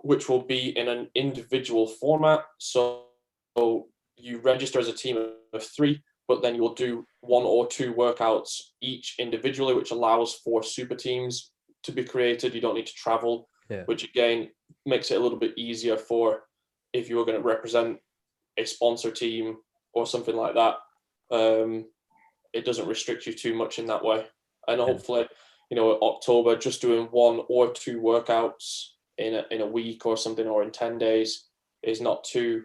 which will be in an individual format. So you register as a team of 3, but then you'll do 1 or 2 workouts each individually, which allows for super teams to be created. You don't need to travel, which again makes it a little bit easier for if you were going to represent a sponsor team or something like that. It doesn't restrict you too much in that way. And hopefully, October, just doing 1 or 2 workouts in a week or something, or in 10 days is not too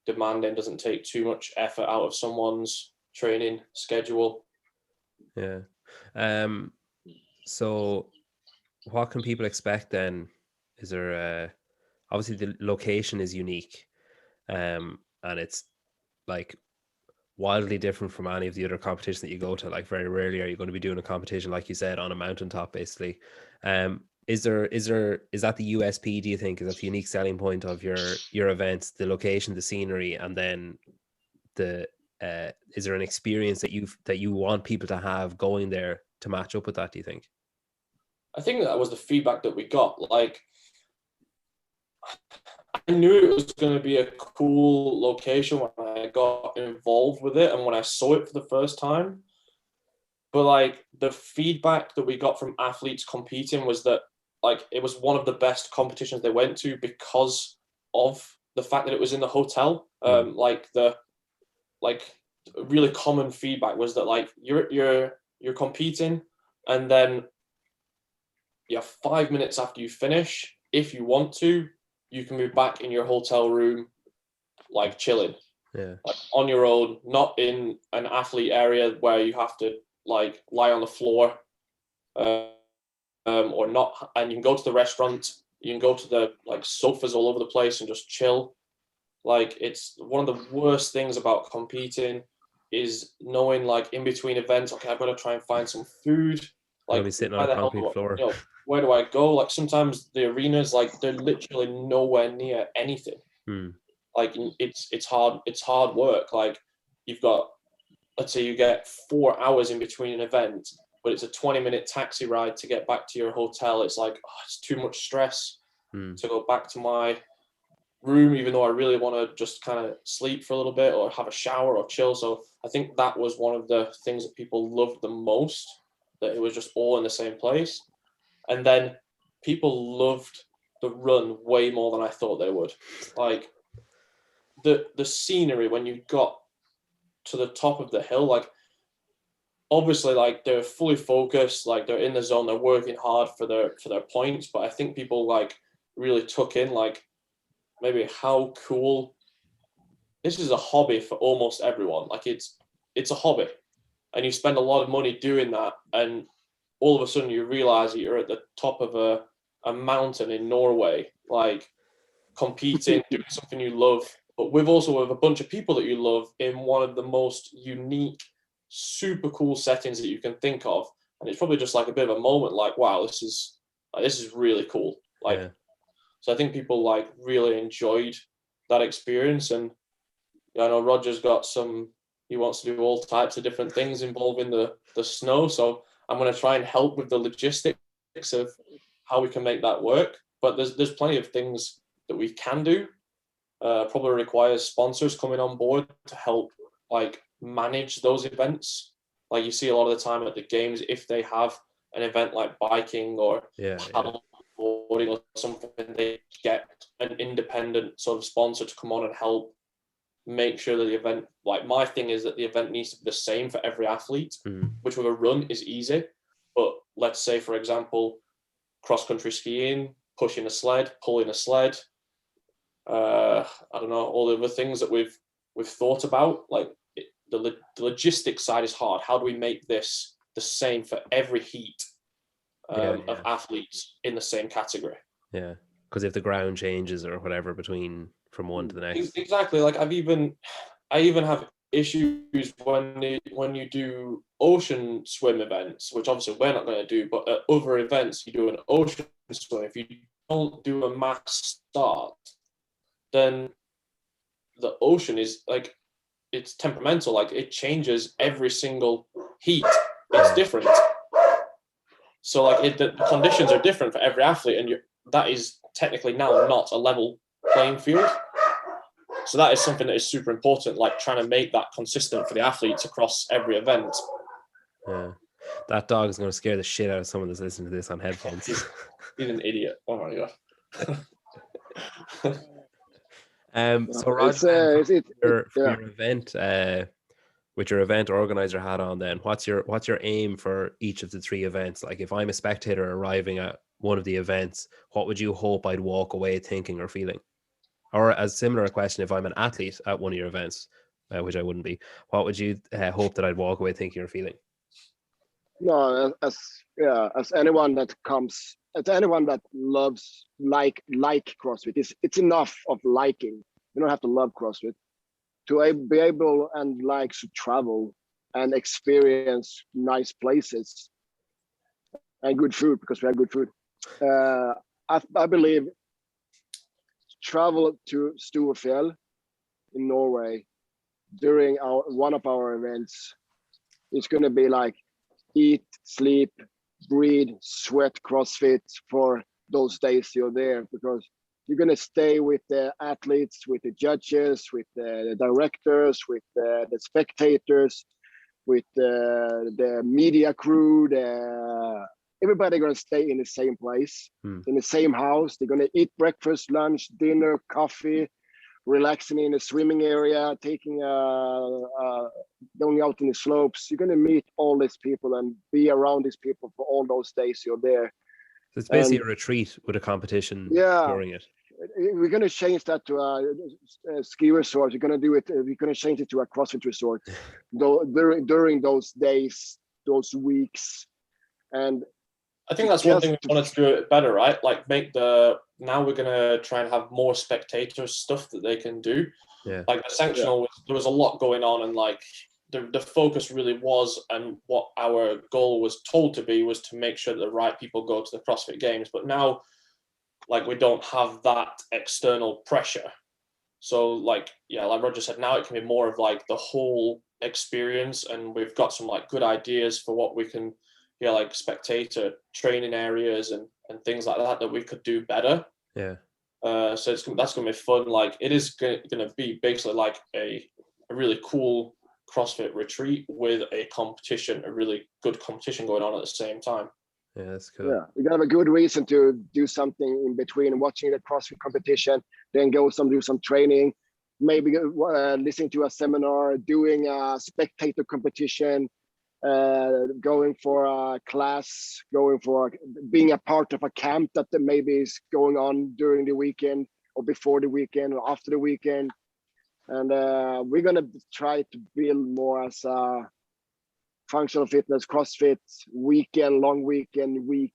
demanding, doesn't take too much effort out of someone's training schedule. Yeah. So what can people expect then? Is there obviously the location is unique, and it's like wildly different from any of the other competitions that you go to. Like very rarely are you going to be doing a competition, like you said, on a mountaintop basically. Is that the USP, do you think? Is that the unique selling point of your events, the location, the scenery, and then is there an experience that you want people to have going there to match up with that, do you think? I think that was the feedback that we got. Like, I knew it was going to be a cool location when I got involved with it and when I saw it for the first time. But like the feedback that we got from athletes competing was that like it was one of the best competitions they went to because of the fact that it was in the hotel. Like really common feedback was that like you're competing, and then 5 minutes after you finish, if you want to, you can be back in your hotel room, like chilling, like on your own, not in an athlete area where you have to like lie on the floor, or not. And you can go to the restaurant, you can go to the like sofas all over the place and just chill. Like, it's one of the worst things about competing is knowing like in between events, okay, I've got to try and find some food. Like, be sitting on a concrete floor. Where do I go? Like, sometimes the arenas, like, they're literally nowhere near anything. Like, it's hard work. Like, you've got, let's say you get 4 hours in between an event, but it's a 20-minute taxi ride to get back to your hotel. It's like, it's too much stress to go back to my room, even though I really want to just kind of sleep for a little bit or have a shower or chill. So I think that was one of the things that people loved the most, that it was just all in the same place. And then people loved the run way more than I thought they would. Like, the scenery when you got to the top of the hill, like, obviously, like, they're fully focused, like, they're in the zone, they're working hard for their points. But I think people like really took in like maybe how cool this is. A hobby for almost everyone. Like, it's a hobby, and you spend a lot of money doing that, and all of a sudden you realize that you're at the top of a mountain in Norway, like, competing, doing something you love, but with a bunch of people that you love in one of the most unique, super cool settings that you can think of. And it's probably just like a bit of a moment, like, wow, this is really cool. Like, so I think people like really enjoyed that experience. And I know Roger's got he wants to do all types of different things involving the snow. So I'm going to try and help with the logistics of how we can make that work. But there's plenty of things that we can do. Probably requires sponsors coming on board to help like manage those events. Like, you see a lot of the time at the games, if they have an event like biking or paddleboarding or something, they get an independent sort of sponsor to come on and help make sure that the event, like, my thing is that the event needs to be the same for every athlete, which with a run is easy. But let's say, for example, cross-country skiing, pushing a sled, pulling a sled, I don't know, all the other things that we've thought about, like, the logistics side is hard. How do we make this the same for every heat of athletes in the same category? Yeah, because if the ground changes or whatever from one to the next. Exactly. Like, I even have issues when you do ocean swim events, which obviously we're not going to do, but at other events you do an ocean swim. If you don't do a mass start, then the ocean is like, it's temperamental. Like, it changes every single heat. It's different. So like, the conditions are different for every athlete, and that is technically now not a level playing field. So that is something that is super important, like trying to make that consistent for the athletes across every event. Yeah. That dog is going to scare the shit out of someone that's listening to this on headphones. He's an idiot. Oh my God. So Roger, for yeah. your event, with your event organizer hat on, then what's your aim for each of the 3 events? Like, if I'm a spectator arriving at one of the events, what would you hope I'd walk away thinking or feeling? Or as similar a question, if I'm an athlete at one of your events, which I wouldn't be, what would you hope that I'd walk away thinking or feeling? No, as anyone that comes, as anyone that loves like CrossFit, it's enough of liking. You don't have to love CrossFit to be able and like to travel and experience nice places and good food, because we have good food. I believe travel to Storefjell in Norway during one of our events is going to be like eat, sleep, breathe, sweat CrossFit for those days you're there, because you're going to stay with the athletes, with the judges, with the directors, with the spectators, with the media crew. Everybody going to stay in the same place, in the same house. They're going to eat breakfast, lunch, dinner, coffee, relaxing in the swimming area, taking going out in the slopes. You're going to meet all these people and be around these people for all those days you're there. So it's basically a retreat with a competition during it. We're going to change that to a ski resort. We're going to do it. We're going to change it to a CrossFit resort during those days, those weeks. And I think that's one thing we wanted to do it better, right? Like now we're going to try and have more spectator stuff that they can do. Yeah. Like the sanctional, there was a lot going on, and like the focus really was, and what our goal was told to be, was to make sure that the right people go to the CrossFit Games. But now, like, we don't have that external pressure. So like Roger said, now it can be more of like the whole experience, and we've got some like good ideas for what we can, like spectator training areas and things like that we could do better. Yeah. So that's going to be fun. Like, it is going to be basically like a really cool CrossFit retreat with a competition, a really good competition going on at the same time. Yeah, that's cool. Yeah, we got a good reason to do something in between watching the CrossFit competition, then do some training, maybe listening to a seminar, doing a spectator competition, going for a class, being a part of a camp that maybe is going on during the weekend or before the weekend or after the weekend. And we're going to try to build more as a functional fitness CrossFit long weekend week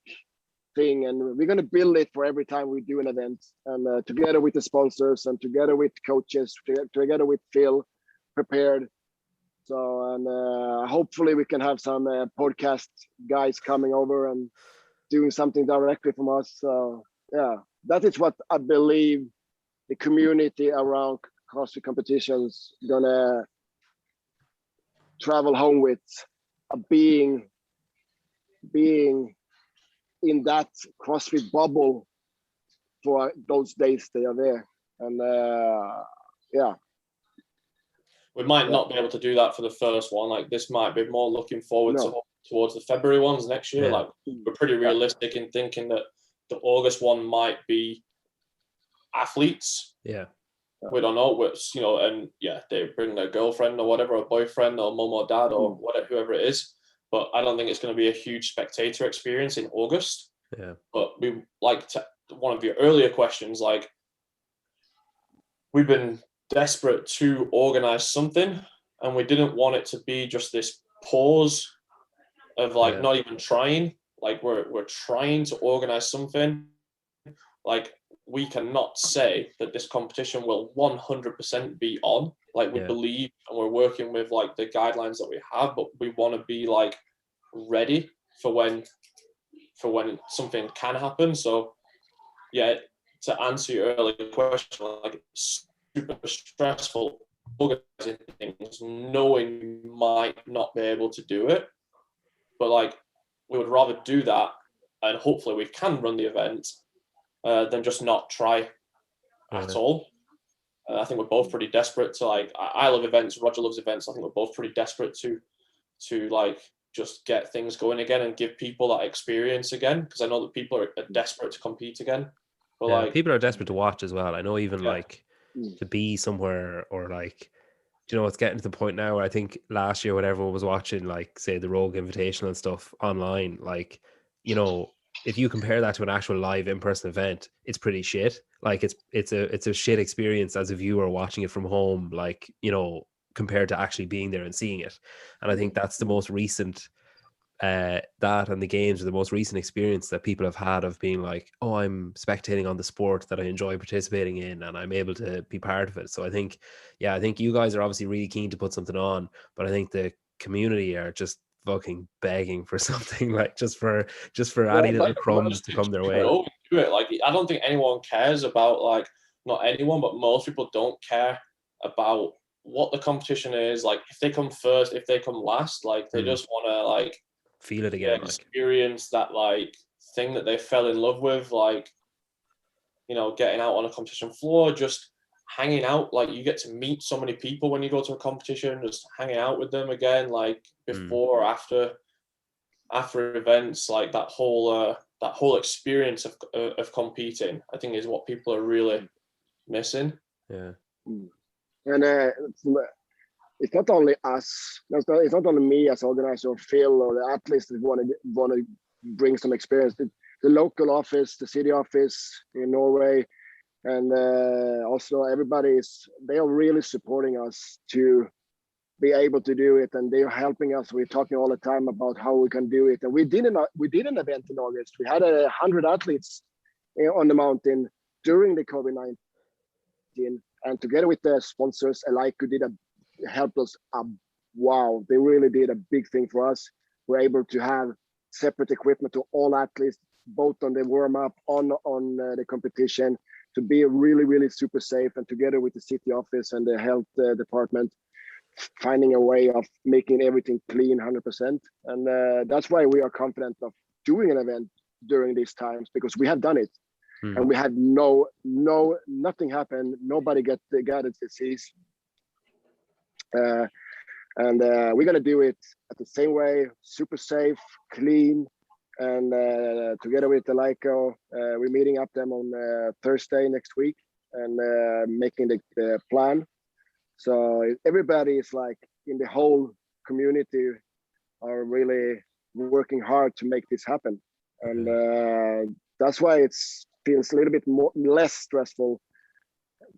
thing. And we're going to build it for every time we do an event, and together with the sponsors and together with coaches, together with Phil prepared. So, and hopefully we can have some podcast guys coming over and doing something directly from us. So yeah, that is what I believe the community around CrossFit competitions gonna travel home with, being in that CrossFit bubble for those days they are there. And we might not be able to do that for the first one. Like, this might be more looking forward towards the February ones next year. Like, we're pretty realistic in thinking that the August one might be athletes. Yeah. We don't know, which, and they bring their girlfriend or whatever, or boyfriend or mum or dad or whatever, whoever it is. But I don't think it's going to be a huge spectator experience in August. Yeah. But we like to, one of your earlier questions, like, we've been desperate to organize something, and we didn't want it to be just this pause of like not even trying. Like, we're trying to organize something. Like, we cannot say that this competition will 100% be on. Like, we believe, and we're working with like the guidelines that we have, but we want to be like ready for when something can happen. So to answer your earlier question, like, it's super stressful organizing things, knowing you might not be able to do it, but like, we would rather do that, and hopefully we can run the event, than just not try at all. I think we're both pretty desperate to like. I love events. Roger loves events. I think we're both pretty desperate to like just get things going again and give people that experience again, because I know that people are desperate to compete again. But like people are desperate to watch as well. I know even like Mm. to be somewhere, or like, you know, it's getting to the point now where I think last year when everyone was watching like say the Rogue Invitational and stuff online, like, you know, if you compare that to an actual live in-person event, it's pretty shit. Like it's a shit experience as a viewer watching it from home, like, you know, compared to actually being there and seeing it. And I think that's the most recent that and the games are the most recent experience that people have had of being like, oh, I'm spectating on the sport that I enjoy participating in and I'm able to be part of it. So I think you guys are obviously really keen to put something on, but I think the community are just fucking begging for something, like just for any little crumbs to come their way. Do it. Like, I don't think anyone cares about, like, not anyone, but most people don't care about what the competition is. Like, if they come first, if they come last, like they just want to like feel it again, experience that like thing that they fell in love with, like, you know, getting out on a competition floor, just hanging out. Like, you get to meet so many people when you go to a competition, just hanging out with them again, like before or after events, like that whole experience of competing, I think is what people are really missing. And it's not only us, it's not only me as organizer or Phil or the athletes that want to bring some experience. The local office, the city office in Norway, and also they are really supporting us to be able to do it, and they're helping us. We're talking all the time about how we can do it, and we did an event in August. We had 100 athletes on the mountain during the COVID-19, and together with the sponsors, Eliku helped us. Wow, they really did a big thing for us. We're able to have separate equipment to all athletes, both on the warm up, on the competition, to be really, really super safe. And together with the city office and the health department, finding a way of making everything clean 100%. And that's why we are confident of doing an event during these times, because we have done it. And we had nothing happened. Nobody got a disease. And we're going to do it at the same way, super safe, clean. And together with Eliku, we're meeting up them on Thursday next week and making the plan. So everybody is like in the whole community are really working hard to make this happen. And that's why it feels a little bit less stressful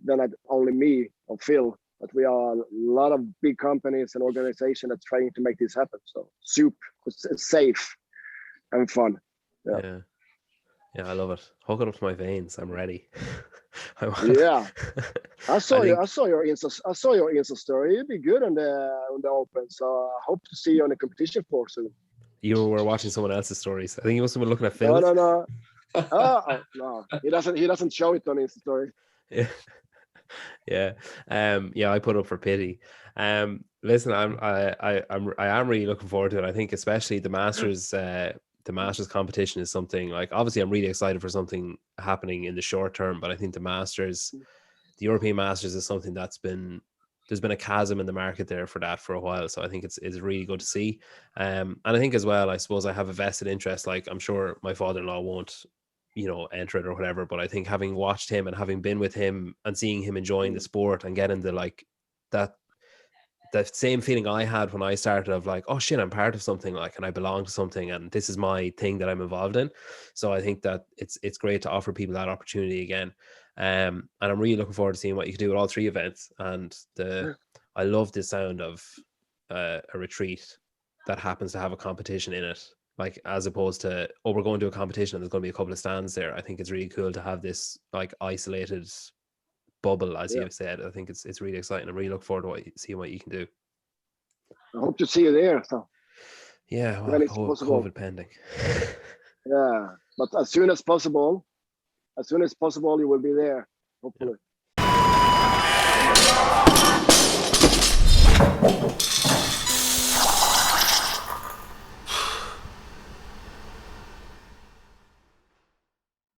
than only me or Phil. But we are a lot of big companies and organizations that's trying to make this happen. So safe and fun. Yeah, I love it. Hook it up to my veins. I'm ready. Yeah, I saw your Insta story. You'd be good on the open. So I hope to see you on the competition floor soon. You were watching someone else's stories. I think you must have been looking at Phil's. No. No, he doesn't show it on Insta story. Yeah. I put up for pity. Listen, I am really looking forward to it. I think especially the Masters competition is something like, obviously I'm really excited for something happening in the short term, but I think the European Masters is something there's been a chasm in the market there for that for a while. So I think it's really good to see. And I think as well, I suppose I have a vested interest. Like, I'm sure my father-in-law won't, enter it or whatever, but I think having watched him and having been with him and seeing him enjoying the sport and getting that same feeling I had when I started of like, oh shit, I'm part of something, like, and I belong to something, and this is my thing that I'm involved in. So I think that it's great to offer people that opportunity again. And I'm really looking forward to seeing what you can do with all three events. And I love the sound of a retreat that happens to have a competition in it, like, as opposed to, oh, we're going to a competition and there's going to be a couple of stands there. I think it's really cool to have this like isolated bubble, as you've said. I think it's really exciting. I'm really looking forward to seeing what you can do. I hope to see you there. So yeah, well, COVID pending. Yeah, but as soon as possible, you will be there, hopefully.